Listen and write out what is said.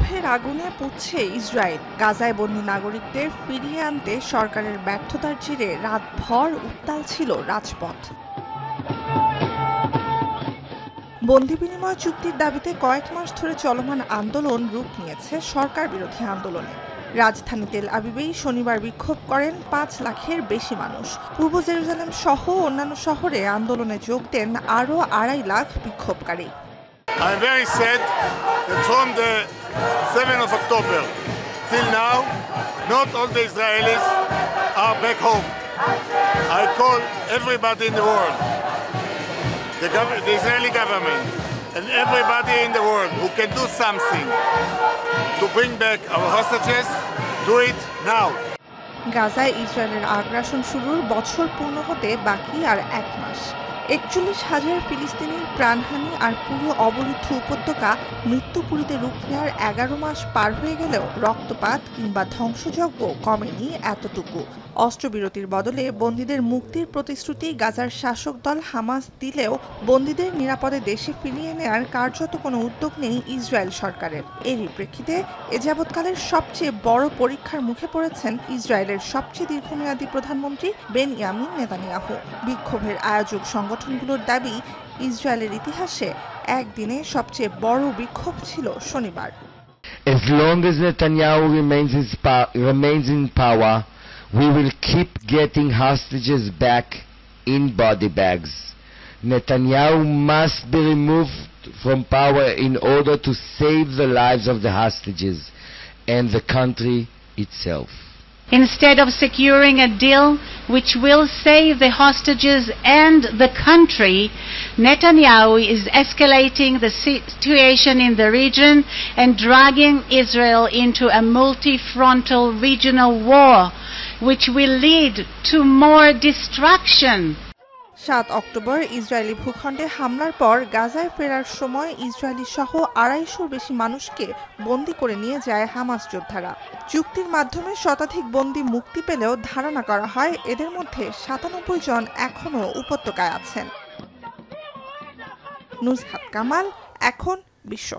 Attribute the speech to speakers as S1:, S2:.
S1: ক্ষোভের আগুনে পুড়ছে ইসরায়েল। গাজায় বন্দী নাগরিকদের ফিরিয়ে আনতে সরকারের ব্যর্থতার জেরে রাতভর উত্তাল ছিল রাজপথ। বন্দি বিনিময় চুক্তির দাবিতে কয়েক মাস ধরে চলমান আন্দোলন রূপ নিয়েছে সরকার বিরোধী আন্দোলনে। রাজধানী তেল আবিবেই শনিবার বিক্ষোভ করেন ৫ লাখের বেশি মানুষ। পূর্ব জেরুজালেম সহ অন্যান্য শহরে আন্দোলনে যোগ দেন আরও ২.৫ লাখ বিক্ষোভকারী।
S2: I'm very sad that from the 7th of October till now, not all the Israelis are back home. I call everybody in the world, the Israeli government and everybody in the world who can do something to bring back our hostages, do it now.
S1: গাজায় ইসরায়েলের আগ্রাসন শুরুর বছর পূর্ণ হতে বাকি আর ১ মাস। ৪১,০০০ ফিলিস্তিনির প্রাণহানি আর পুরো অবরুদ্ধ উপত্যকা মৃত্যুপুরীতে রূপ নেওয়ার ১১ মাস পার হয়ে গেলেও রক্তপাত কিংবা ধ্বংসযজ্ঞ কমেনি এতটুকু। অস্ত্রবিরতির বদলে বন্দীদের মুক্তির প্রতিশ্রুতি গাজার শাসক দল হামাস দিলেও বন্দীদের নিরাপদে দেশে ফিরিয়ে নেয়ার কার্যত কোনো উদ্যোগ নেই ইসরায়েল সরকারের। এরই প্রেক্ষিতে এ যাবৎকালের সবচেয়ে বড় পরীক্ষার মুখে পড়েছেন ইসরায়েলের সবচেয়ে দীর্ঘমেয়াদী প্রধানমন্ত্রী বেনিয়ামিন নেতানিয়াহু। বিক্ষোভের আয়োজক সংগঠনগুলোর দাবি, ইসরায়েলের ইতিহাসে একদিনে সবচেয়ে বড় বিক্ষোভ ছিল শনিবার।
S3: As long as Netanyahu remains in power, we will keep getting hostages back in body bags. Netanyahu must be removed from power in order to save the lives of the hostages and the country itself.
S4: Instead of securing a deal which will save the hostages and the country, Netanyahu is escalating the situation in the region and dragging Israel into a multi-frontal regional war, which will lead to more destruction.
S1: ৭ October Israeli ভূখণ্ডে হামলার পর গাজায় ফেরার সময় Israeli সহ ২৫০'র বেশি মানুষকে বন্দী করে নিয়ে যায় হামাস যোদ্ধারা। চুক্তির মাধ্যমে শতাধিক বন্দী মুক্তি পেলেও ধারণা করা হয় এদের মধ্যে ৯৭ জন এখনও উপত্যকায় আছেন। নুজহাত কামাল, এখন বিশ্ব।